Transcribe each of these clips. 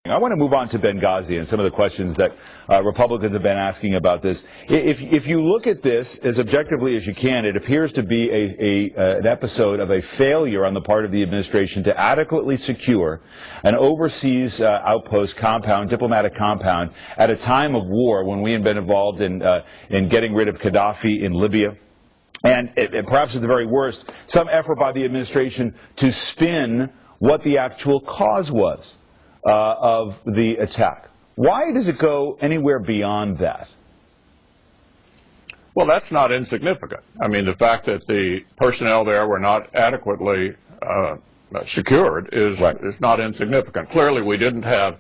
I want to move on to Benghazi and some of the questions that Republicans have been asking about this. If you look at this as objectively as you can, it appears to be an episode of a failure on the part of the administration to adequately secure an overseas outpost compound, diplomatic compound, at a time of war when we had been involved in getting rid of Gaddafi in Libya. And perhaps at the very worst, some effort by the administration to spin what the actual cause was of the attack. Why does it go anywhere beyond that? Well, that's not insignificant. I mean, the fact that the personnel there were not adequately secured is not insignificant. Clearly, we didn't have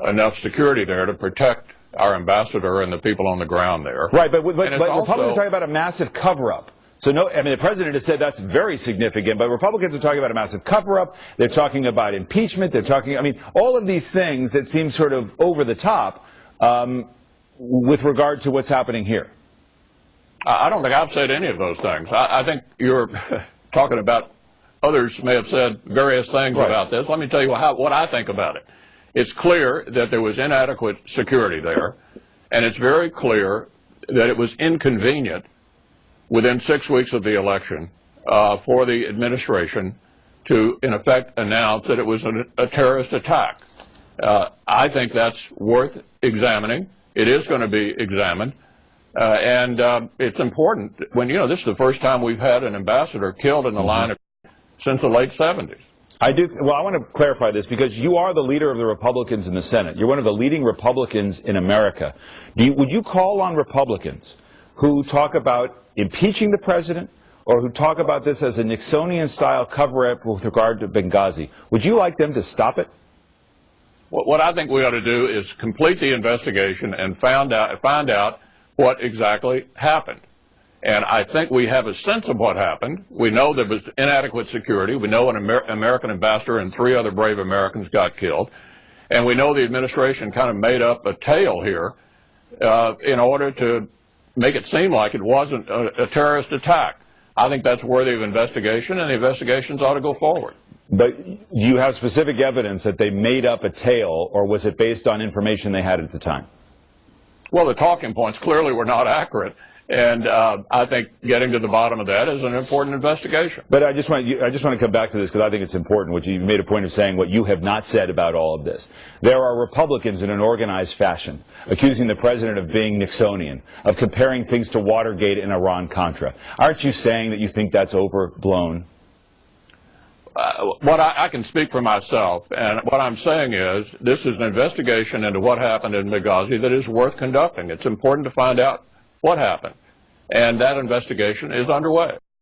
enough security there to protect our ambassador and the people on the ground there. Right, but Republicans are talking about a massive cover-up. So no, I mean, the president has said that's very significant, but Republicans are talking about a massive cover-up. They're talking about impeachment. They're talking, I mean, all of these things that seem sort of over the top with regard to what's happening here. I don't think I've said any of those things. I think you're talking about others may have said various things about this. Let me tell you what I think about it. It's clear that there was inadequate security there, and it's very clear that it was inconvenient within 6 weeks of the election for the administration to, in effect, announce that it was a terrorist attack. I think that's worth examining. It is going to be examined. And it's important when, you know, this is the first time we've had an ambassador killed in the line of since the late 70s. Well, I want to clarify this because you are the leader of the Republicans in the Senate. You're one of the leading Republicans in America. Would you call on Republicans who talk about impeaching the president or who talk about this as a Nixonian-style cover-up with regard to Benghazi? Would you like them to stop it? What I think we ought to do is complete the investigation and find out what exactly happened. And I think we have a sense of what happened. We know there was inadequate security. We know an American ambassador and 3 other brave Americans got killed. And we know the administration kind of made up a tale here in order to make it seem like it wasn't a terrorist attack. I think that's worthy of investigation, and the investigations ought to go forward. But do you have specific evidence that they made up a tale, or was it based on information they had at the time? Well, the talking points clearly were not accurate, and I think getting to the bottom of that is an important investigation. But I just want to come back to this because I think it's important, which you made a point of saying what you have not said about all of this. There are Republicans in an organized fashion accusing the president of being Nixonian, of comparing things to Watergate and Iran-Contra. Aren't you saying that you think that's overblown? I can speak for myself, and what I'm saying is this is an investigation into what happened in Benghazi that is worth conducting. It's important to find out what happened, and that investigation is underway.